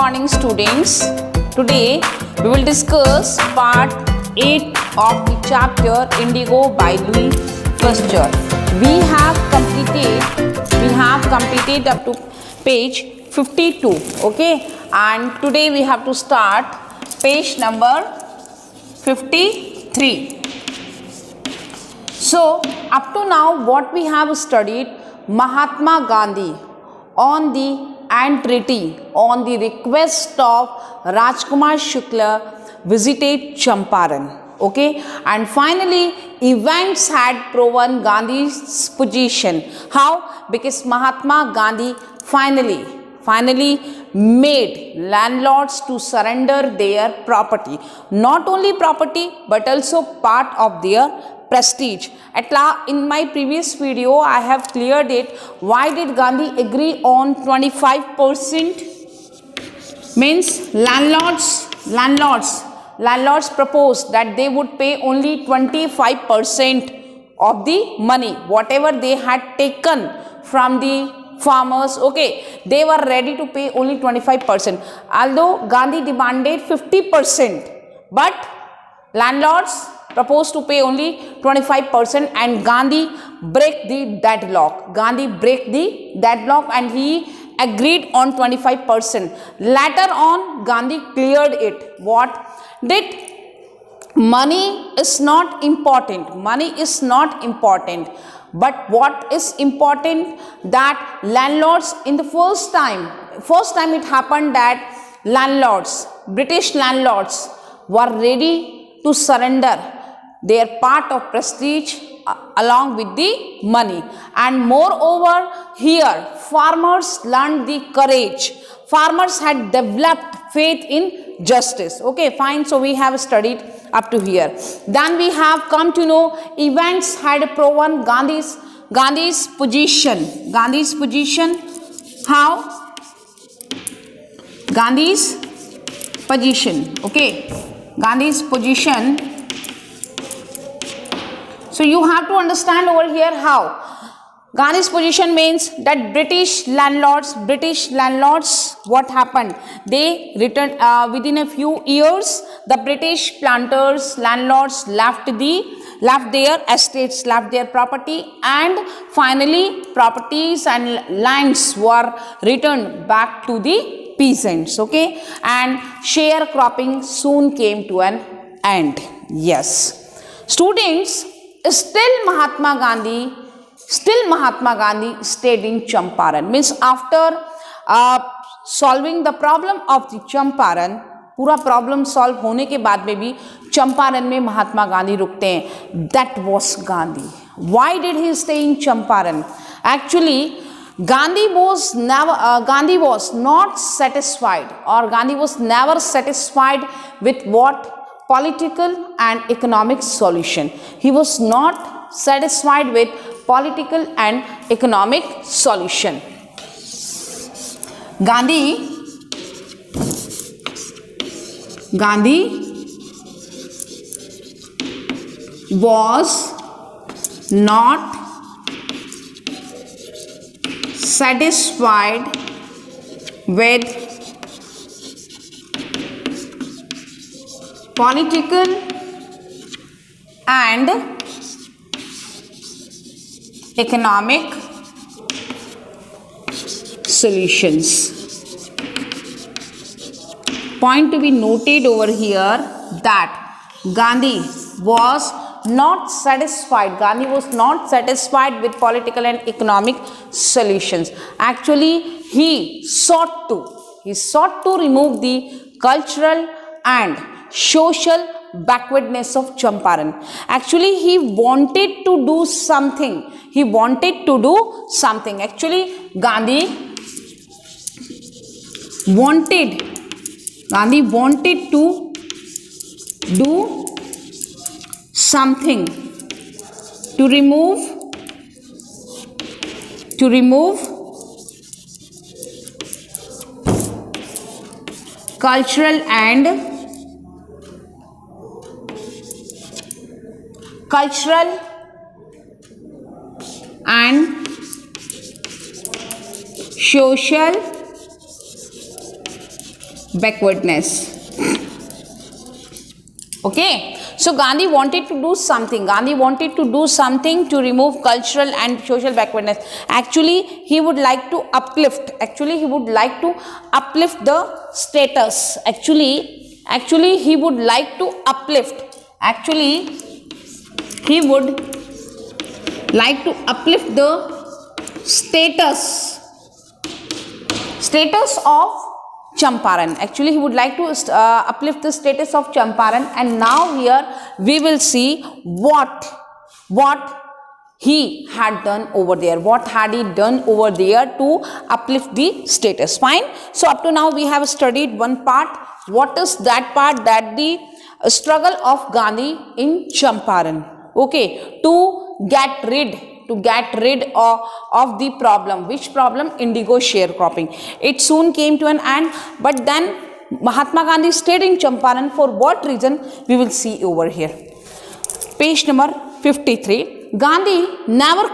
morning, students. Today we will discuss part 8 of the chapter Indigo by Louis Pasteur. We have completed up to page 52. Okay, and today we have to start page number 53. So up to now what we have studied, Mahatma Gandhi on the entreaty, on the request of Rajkumar Shukla, visited Champaran. Okay, and finally events had proven Gandhi's position. How? Because Mahatma Gandhi finally made landlords to surrender their property, not only property but also part of their prestige. In my previous video I have cleared it. Why did Gandhi agree on 25%? Means landlords proposed that they would pay only 25% of the money whatever they had taken from the farmers. Okay, they were ready to pay only 25%, although Gandhi demanded 50%, but landlords proposed to pay only 25%, and Gandhi break the deadlock. And he agreed on 25%. Later on Gandhi cleared it. What did? Money is not important, but what is important, that landlords in the first time it happened that British landlords were ready to surrender their part of prestige along with the money. And moreover here farmers learned the courage. Farmers had developed faith in justice. Okay, fine. So we have studied up to here. Then we have come to know events had proven Gandhi's position. How? Gandhi's position. Okay, Gandhi's position. So you have to understand over here how Gandhi's position means that British landlords, what happened? They returned within a few years. The British landlords left their estates, left their property, and finally properties and lands were returned back to the peasants. Okay, and sharecropping soon came to an end. Yes, students. Still Mahatma Gandhi stayed in Champaran. Means after solving the problem of the Champaran, पूरा problem solve होने के बाद में भी चंपारण में महात्मा गांधी रुकते हैं. That was Gandhi. Why did he stay in Champaran? Actually, Gandhi was not satisfied, or Gandhi was never satisfied with what? Political and economic solution. He was not satisfied with political and economic solution. Gandhi was not satisfied with political and economic solutions. Point to be noted over here that Gandhi was not satisfied with political and economic solutions. Actually, he sought to remove the cultural and social backwardness of Champaran. Actually, he wanted to do something. Actually, Gandhi wanted to do something to remove cultural and social backwardness. Okay, so Gandhi wanted to do something. Gandhi wanted to do something to remove cultural and social backwardness. Actually, he would like to uplift. Actually, he would like to uplift the status. Actually, he would like to uplift. Actually, he would like to uplift the status of Champaran. Actually, he would like to uplift the status of Champaran, and now here we will see what he had done over there. What had he done over there to uplift the status? Fine. So up to now we have studied one part. What is that part? That the struggle of Gandhi in Champaran. Okay, to get rid of the problem. Which problem? Indigo sharecropping. It soon came to an end, but then Mahatma Gandhi stayed in Champaran. For what reason? We will see over here. Page number 53. Gandhi never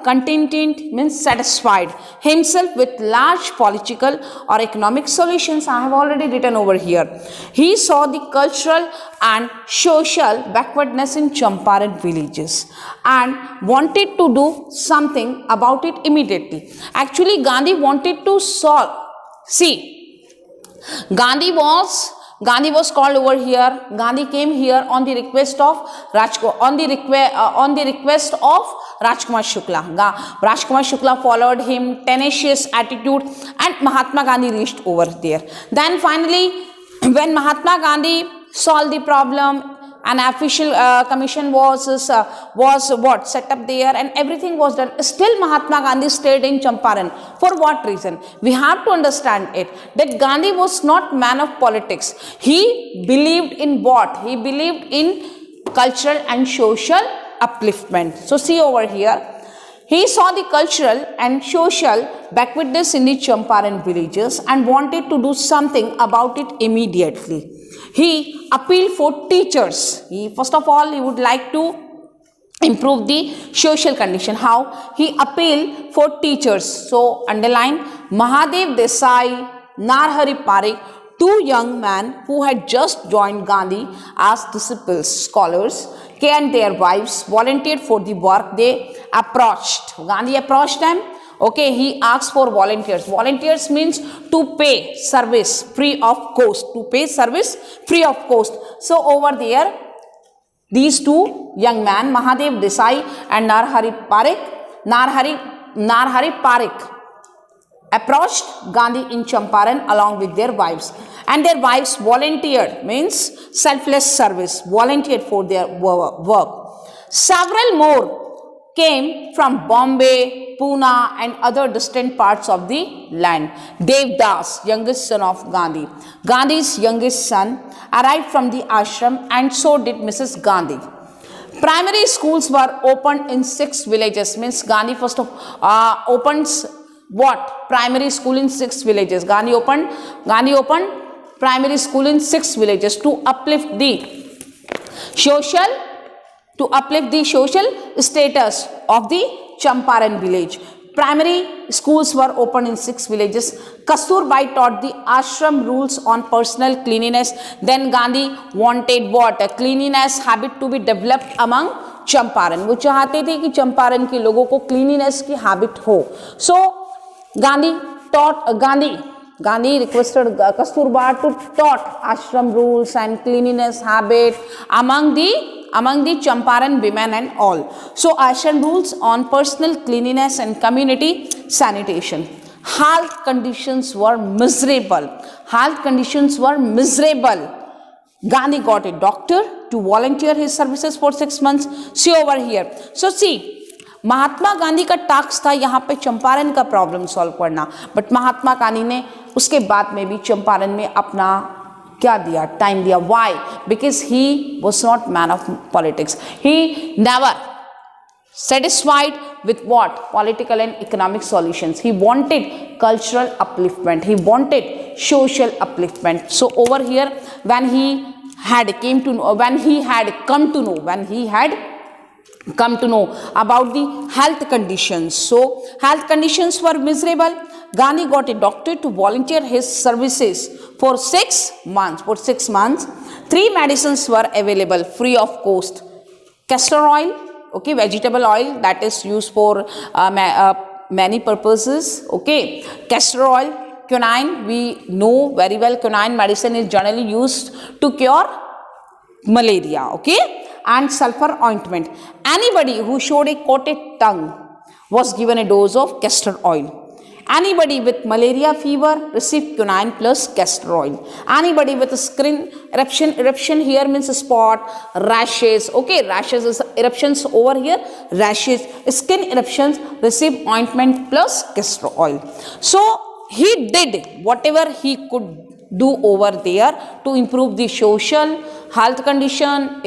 contented means satisfied himself with large political or economic solutions. I have already written over here. He saw the cultural and social backwardness in Champaran villages and wanted to do something about it immediately. Actually, Gandhi wanted to solve. See, Gandhi was called over here. Gandhi came here on the request of Rajkumar Shukla. Rajkumar Shukla followed him, tenacious attitude, and Mahatma Gandhi reached over there. Then finally, when Mahatma Gandhi solved the problem, an official commission was set up there, and everything was done. Still, Mahatma Gandhi stayed in Champaran. For what reason? We have to understand it, that Gandhi was not man of politics. He believed in what? He believed in cultural and social upliftment. So see over here. He saw the cultural and social backwardness in the Champaran villages and wanted to do something about it immediately. He appealed for teachers. First of all, he would like to improve the social condition. How? He appealed for teachers. So, underline Mahadev Desai, Narhari Parikh, two young men who had just joined Gandhi as disciples, scholars, and their wives volunteered for the work. They approached. Gandhi approached them. Okay, he asked for volunteers. Volunteers means to pay service free of cost. To pay service free of cost. So over there, these two young men, Mahadev Desai and Narhari Parikh, approached Gandhi in Champaran along with their wives. And their wives volunteered, means selfless service, volunteered for their work. Several more came from Bombay, Pune and other distant parts of the land. Devdas, youngest son of Gandhi, Gandhi's youngest son, arrived from the ashram, and so did Mrs. Gandhi. Primary schools were opened in 6 villages. Means Gandhi first of opens what? Primary school in 6 villages. Gandhi opened primary school in 6 villages to uplift the social status of the Champaran village. Primary schools were opened in 6 villages. Kasturbai taught the ashram rules on personal cleanliness. Then Gandhi wanted what? A cleanliness habit to be developed among Champaran. वो चाहते थे कि चंपारण के लोगों को cleanliness की habit हो. So Gandhi requested Kasturba to taught ashram rules and cleanliness habit among the Champaran women and all. So ashram rules on personal cleanliness and community sanitation. Health conditions were miserable. Gandhi got a doctor to volunteer his services for 6 months. See over here. So see, Mahatma Gandhi का task था यहाँ पे चंपारण का problem solve करना, but Mahatma Gandhi ने उसके बाद में भी चंपारण में अपना क्या दिया? टाइम दिया. Why? Because he was not man of politics. He never satisfied with what? Political and economic solutions. He wanted cultural upliftment. He wanted social upliftment. So over here, when he had come to know about the health conditions. So health conditions were miserable. Gandhi got a doctor to volunteer his services for 6 months. For 6 months, 3 medicines were available free of cost. Castor oil, okay, vegetable oil that is used for many purposes, okay. Castor oil, quinine, we know very well quinine medicine is generally used to cure malaria, okay. And sulfur ointment. Anybody who showed a coated tongue was given a dose of castor oil. Anybody with malaria fever received quinine plus castor oil. Anybody with skin eruption here means spot, rashes, okay, rashes is eruptions over here, rashes, skin eruptions, receive ointment plus castor oil. So he did whatever he could do over there to improve the social health condition,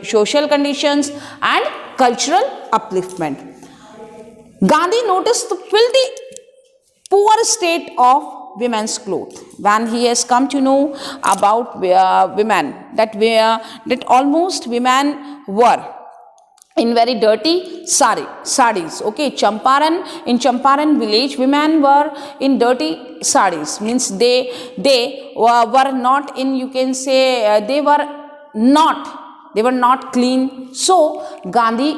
social conditions and cultural upliftment. Gandhi noticed the filthy poor state of women's clothes. When he has come to know about women, that almost women were in very dirty sarees. Okay, in Champaran village, women were in dirty sarees. Means they were not in, you can say, they were not clean. So Gandhi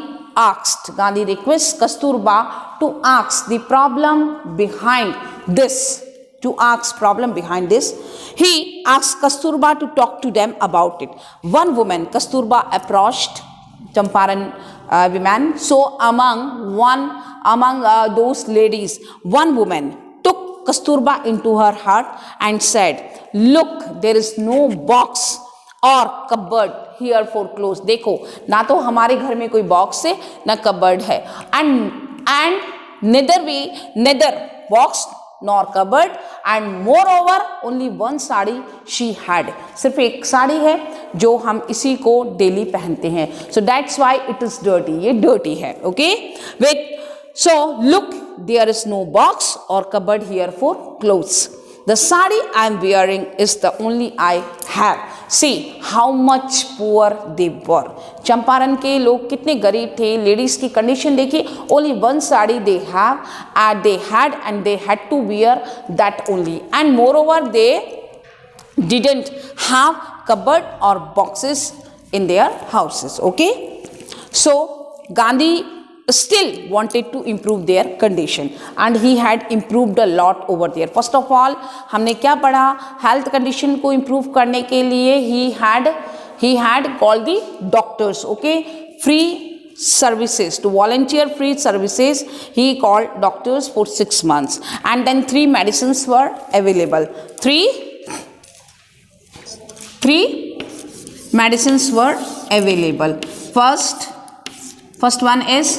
requests Kasturba to ask the problem behind this. He asked Kasturba to talk to them about it. One woman, Kasturba, approached Champaran women. So among those ladies, one woman took Kasturba into her heart and said, "Look, there is no box और cupboard here for close." देखो, ना तो हमारे घर में कोई box है ना कबर्ड है, and neither box nor cupboard, and moreover only one sari she had. सिर्फ एक साड़ी है जो हम इसी को डेली पहनते हैं. So that's why it is dirty. ये डर्टी है. Okay, with so look, there is no box और cupboard here for clothes. The sari I am wearing is the only I have. See how much poor they were. Champaran के लोग कितने गरीब थे. Ladies की condition देखिए. Only one sari they have, and they had to wear that only. And moreover, they didn't have cupboard or boxes in their houses. Okay. So Gandhi still wanted to improve their condition, and he had improved a lot over there. First of all, हमने क्या पढ़ा? Health condition को improve करने के लिए he had called the doctors. Okay, free services, to volunteer free services. He called doctors for 6 months, and then 3 medicines were available. Three medicines were available. First one is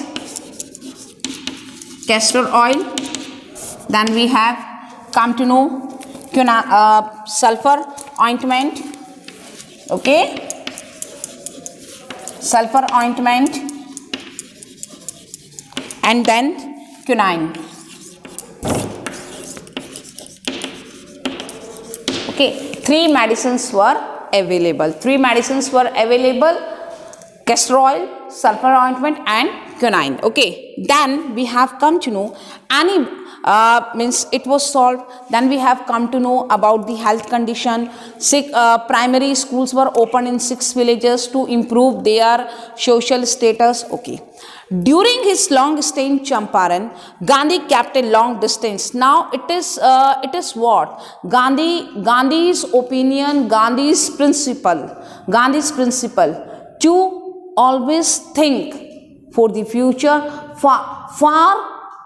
castor oil. Then we have come to know sulfur ointment. Okay, sulfur ointment, and then quinine. Okay, 3 medicines were available. Castor oil, sulfur ointment and quinine. Okay, then we have come to know means it was solved. Then we have come to know about the health condition. Primary schools were opened in 6 villages to improve their social status. Okay, during his long stay in Champaran, Gandhi kept a long distance. Now it is what Gandhi's opinion, Gandhi's principle to always think for the future, far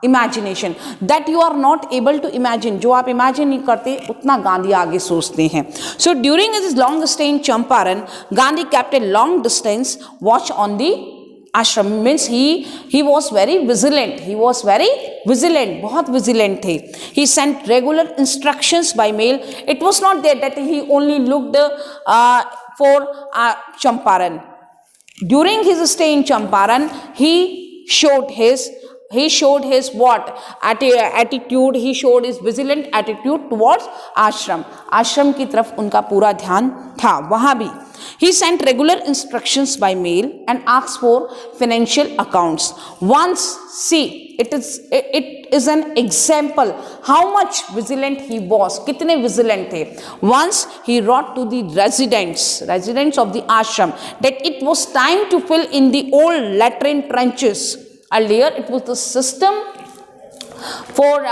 imagination that you are not able to imagine. जो आप imagine नहीं करते उतना गांधी आगे सोचते हैं. So during his long stay in Champaran, Gandhi kept a long distance watch on the ashram. Means he was very vigilant. बहुत vigilant थे. He sent regular instructions by mail. It was not there that he only looked for Champaran. During his stay in Champaran, he showed his what attitude. He showed his vigilant attitude towards ashram की तरफ उनका पूरा ध्यान था. वहाँ भी he sent regular instructions by mail and asked for financial accounts. Once, see, it is an example how much vigilant he was. कितने vigilant थे. Once he wrote to the residents of the ashram that it was time to fill in the old latrine trenches. Earlier it was the system for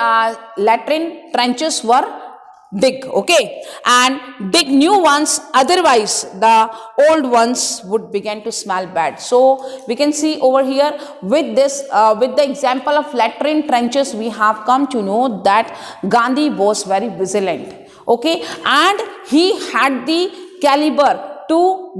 latrine trenches were dig, okay, and dig new ones, otherwise the old ones would begin to smell bad. So we can see over here with this with the example of latrine trenches, we have come to know that Gandhi was very vigilant, okay, and he had the caliber to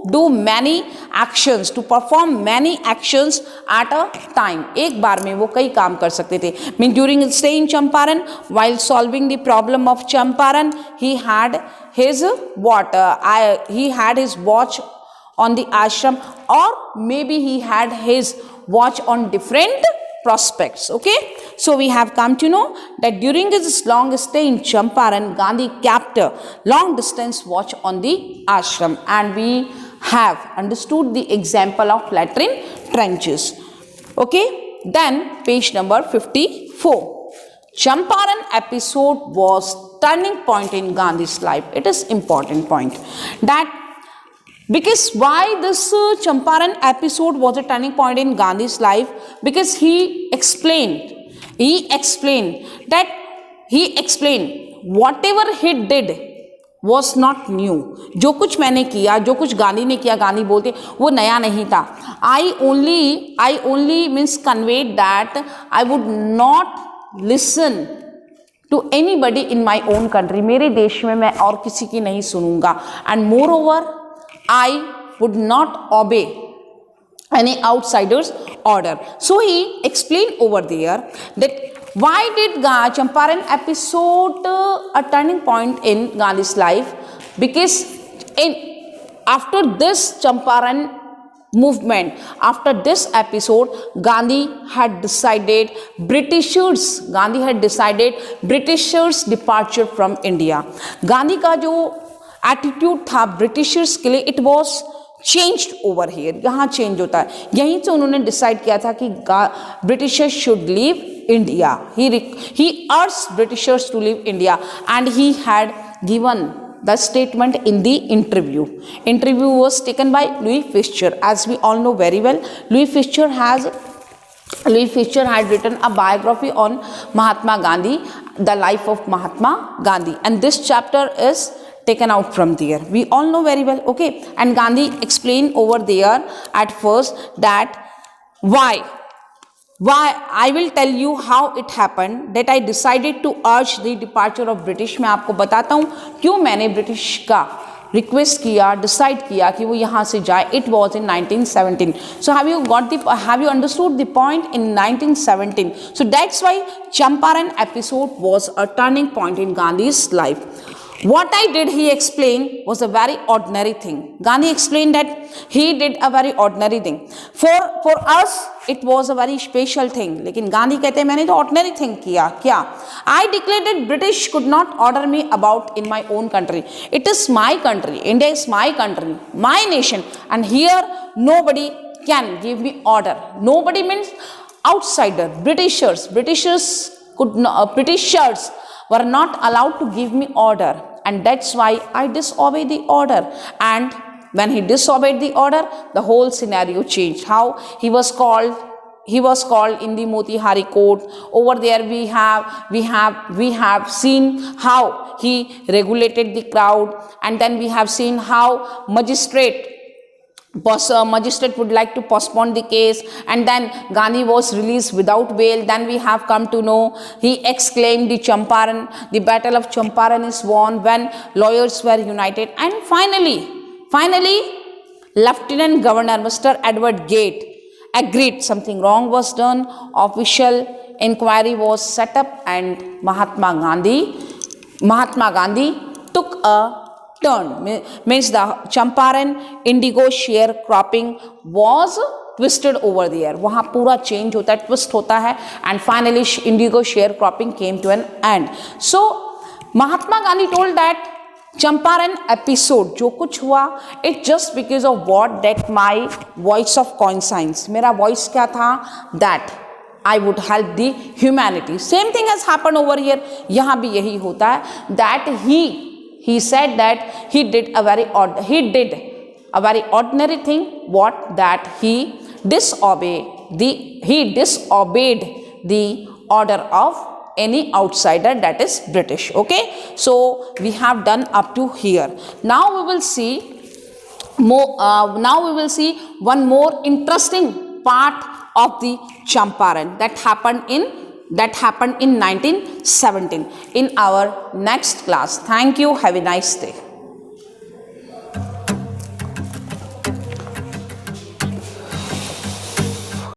do many actions, to perform many actions at a time. एक बार में वो कई काम कर सकते थे. Mean during his stay in Champaran, while solving the problem of Champaran, he had his he had his watch on the ashram, or maybe he had his watch on different prospects, okay. So we have come to know that during his long stay in Champaran, Gandhi kept a long distance watch on the ashram, and we have understood the example of latrine trenches, okay. Then page number 54. Champaran episode was turning point in Gandhi's life. It is important point that because why this Champaran episode was a turning point in Gandhi's life, because he explained whatever he did was not new. जो कुछ मैंने किया, जो कुछ गांधी ने किया, गांधी बोलते वो नया नहीं था. I only means conveyed that I would not listen to anybody in my own country. मेरे देश में मैं और किसी की नहीं सुनूंगा. And moreover, I would not obey any outsider's order. So he explained over there that why did Champaran episode a turning point in Gandhi's life? Because after this Champaran movement, after this episode, Gandhi had decided Britishers departure from India. Gandhi का जो attitude था Britishers के लिए, it was changed over here. यहाँ change होता है. यहीं से उन्होंने डिसाइड किया था कि Britishers should leave India. He urged Britishers to leave India, and he had given the statement in the interview. Interview was taken by Louis Fischer. As we all know very well, Louis Fischer had written a biography on Mahatma Gandhi, the life of Mahatma Gandhi, and this chapter is taken out from there. We all know very well, okay. And Gandhi explained over there at first that why I will tell you how it happened that I decided to urge the departure of British. मैं आपको बताता हूँ क्यों मैंने British का request किया, decide किया कि वो यहाँ से जाए. It was in 1917. So have you understood the point in 1917. So that's why Champaran episode was a turning point in Gandhi's life. What I did, he explained, was a very ordinary thing. Gandhi explained that he did a very ordinary thing. For us, it was a very special thing. लेकिन गांधी कहते हैं मैंने तो ordinary thing किया. क्या? I declared that British could not order me about in my own country. It is my country. India is my country, my nation, and here nobody can give me order. Nobody means outsider. Britishers were not allowed to give me order, and that's why I disobeyed the order. And when he disobeyed the order, the whole scenario changed. How he was called in the Motihari court. Over there we have seen how he regulated the crowd, and then we have seen how magistrate would like to postpone the case, and then Gandhi was released without bail. Then we have come to know he exclaimed the battle of Champaran is won when lawyers were united. And finally Lieutenant Governor Mr. Edward Gate agreed something wrong was done. Official inquiry was set up, and Mahatma Gandhi took a turn. Means the Champaran indigo sharecropping was twisted over there. वहाँ पूरा change होता है, twist होता है, and finally indigo sharecropping came to an end. So Mahatma Gandhi told that Champaran episode जो कुछ हुआ, it just because of what, that my voice of conscience. मेरा voice क्या था? That I would help the humanity. Same thing has happened over here. यहाँ भी यही होता है, that he said that he did a very ordinary thing. What? That he disobeyed the order of any outsider, that is British. Okay, so we have done up to here. Now we will see one more interesting part of the Champaran that happened in 1917 in our next class. Thank you. Have a nice day.